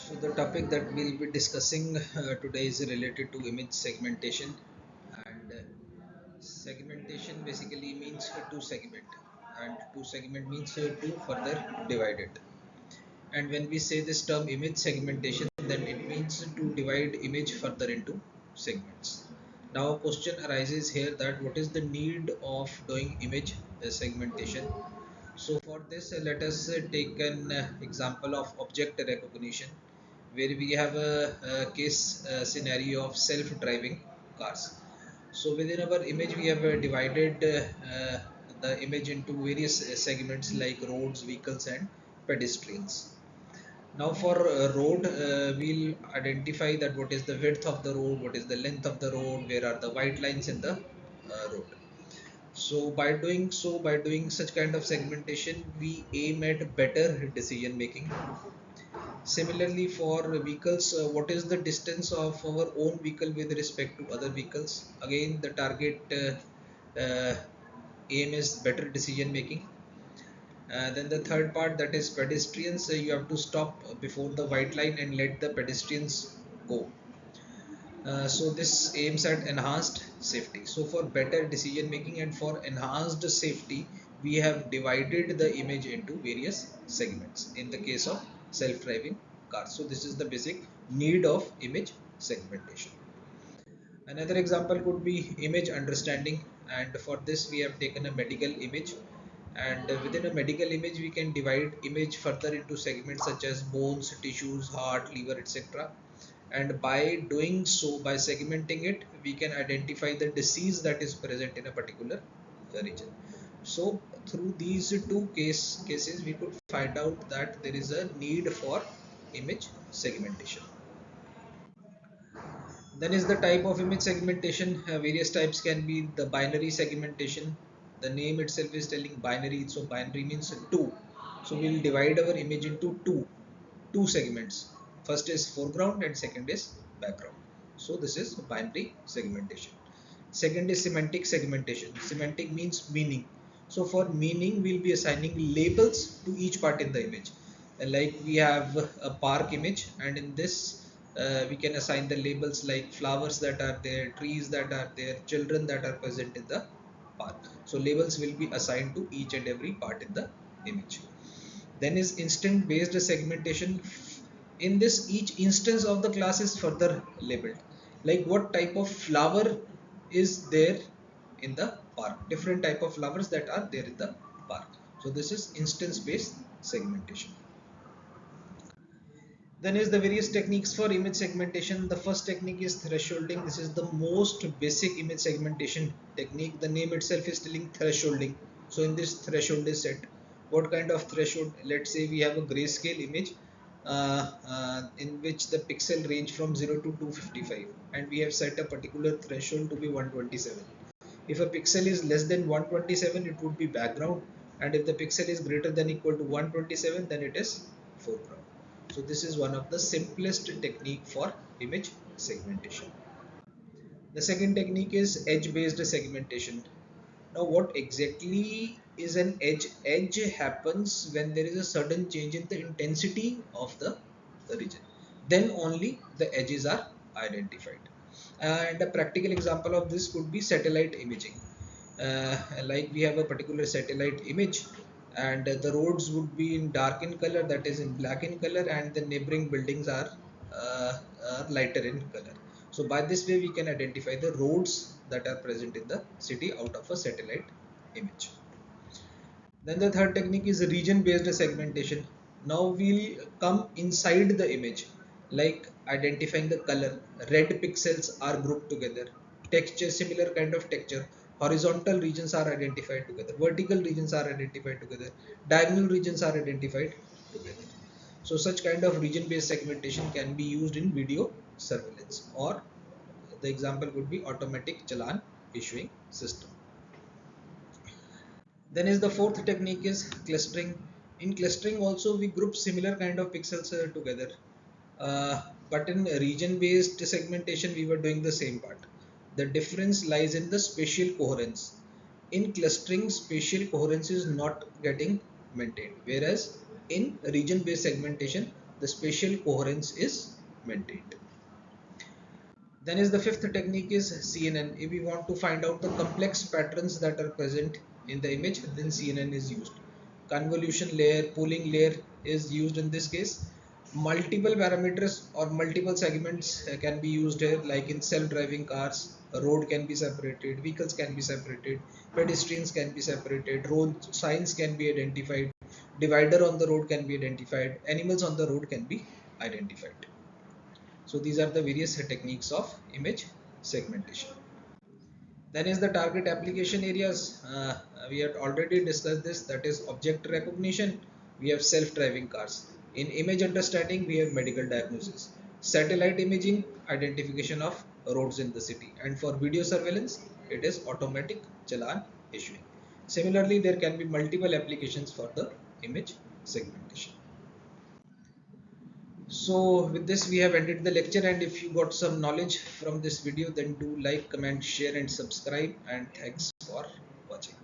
So the topic that we'll be discussing today is related to image segmentation, and segmentation basically means to segment, and to segment means to further divide it. And when we say this term image segmentation, then it means to divide image further into segments. Now a question arises here that what is the need of doing image segmentation? So for this, let us take an example of object recognition, where we have a case scenario of self-driving cars. So within our image, we have divided the image into various segments like roads, vehicles, and pedestrians. Now for road, we'll identify that what is the width of the road, what is the length of the road, where are the white lines in the road. So by doing such kind of segmentation, we aim at better decision making. Similarly, for vehicles, what is the distance of our own vehicle with respect to other vehicles? Again, the target aim is better decision making. Then the third part, that is pedestrians, you have to stop before the white line and let the pedestrians go. So this aims at enhanced safety. So for better decision making and for enhanced safety, we have divided the image into various segments in the case of self-driving cars. So this is the basic need of image segmentation. Another example could be image understanding, and for this we have taken a medical image, and within a medical image we can divide image further into segments such as bones, tissues, heart, liver, etc. And by doing so, by segmenting it, we can identify the disease that is present in a particular region. So through these two cases, we could find out that there is a need for image segmentation. Then is the type of image segmentation. Various types can be the binary segmentation. The name itself is telling binary, so binary means two. So we will divide our image into two segments. First is foreground and second is background. So this is binary segmentation. Second is semantic segmentation. Semantic means meaning. So for meaning, we'll be assigning labels to each part in the image. Like we have a park image, and in this we can assign the labels like flowers that are there, trees that are there, children that are present in the park. So labels will be assigned to each and every part in the image. Then is instant based segmentation. In this, each instance of the class is further labeled, like what type of flower is there in the park, different type of flowers that are there in the park. So this is instance based segmentation. Then is the various techniques for image segmentation. The first technique is thresholding. This is the most basic image segmentation technique. The name itself is telling thresholding. So in this, threshold is set. What kind of threshold? Let's say we have a grayscale image in which the pixel range from 0 to 255, and we have set a particular threshold to be 127. If a pixel is less than 127, it would be background, and if the pixel is greater than equal to 127, then it is foreground. So this is one of the simplest technique for image segmentation. The second technique is edge based segmentation. Now what exactly is an edge? Edge happens when there is a sudden change in the intensity of the region. Then only the edges are identified. And a practical example of this could be satellite imaging. Like we have a particular satellite image, and the roads would be in dark in color, that is in black in color, and the neighboring buildings are lighter in color. So by this way we can identify the roads that are present in the city out of a satellite image. Then the third technique is region based segmentation. Now we'll come inside the image, like identifying the color. Red pixels are grouped together. Texture, similar kind of texture. Horizontal regions are identified together. Vertical regions are identified together. Diagonal regions are identified together. So such kind of region based segmentation can be used in video surveillance, or the example would be automatic challan issuing system. Then is the fourth technique is clustering. In clustering also we group similar kind of pixels together. But in region based segmentation we were doing the same part. The difference lies in the spatial coherence. In clustering, spatial coherence is not getting maintained, whereas in region based segmentation the spatial coherence is maintained. Then is the fifth technique is CNN. If we want to find out the complex patterns that are present in the image, then CNN is used. Convolution layer, pooling layer is used in this case. Multiple parameters or multiple segments can be used here, like in self-driving cars, a road can be separated, vehicles can be separated, pedestrians can be separated, road signs can be identified, divider on the road can be identified, animals on the road can be identified. So these are the various techniques of image segmentation. Then is the target application areas. We had already discussed this, that is object recognition. We have self-driving cars. In image understanding, we have medical diagnosis. Satellite imaging, identification of roads in the city. And for video surveillance, it is automatic challan issuing. Similarly, there can be multiple applications for the image segmentation. So with this we have ended the lecture, and if you got some knowledge from this video, then do like, comment, share and subscribe, and thanks for watching.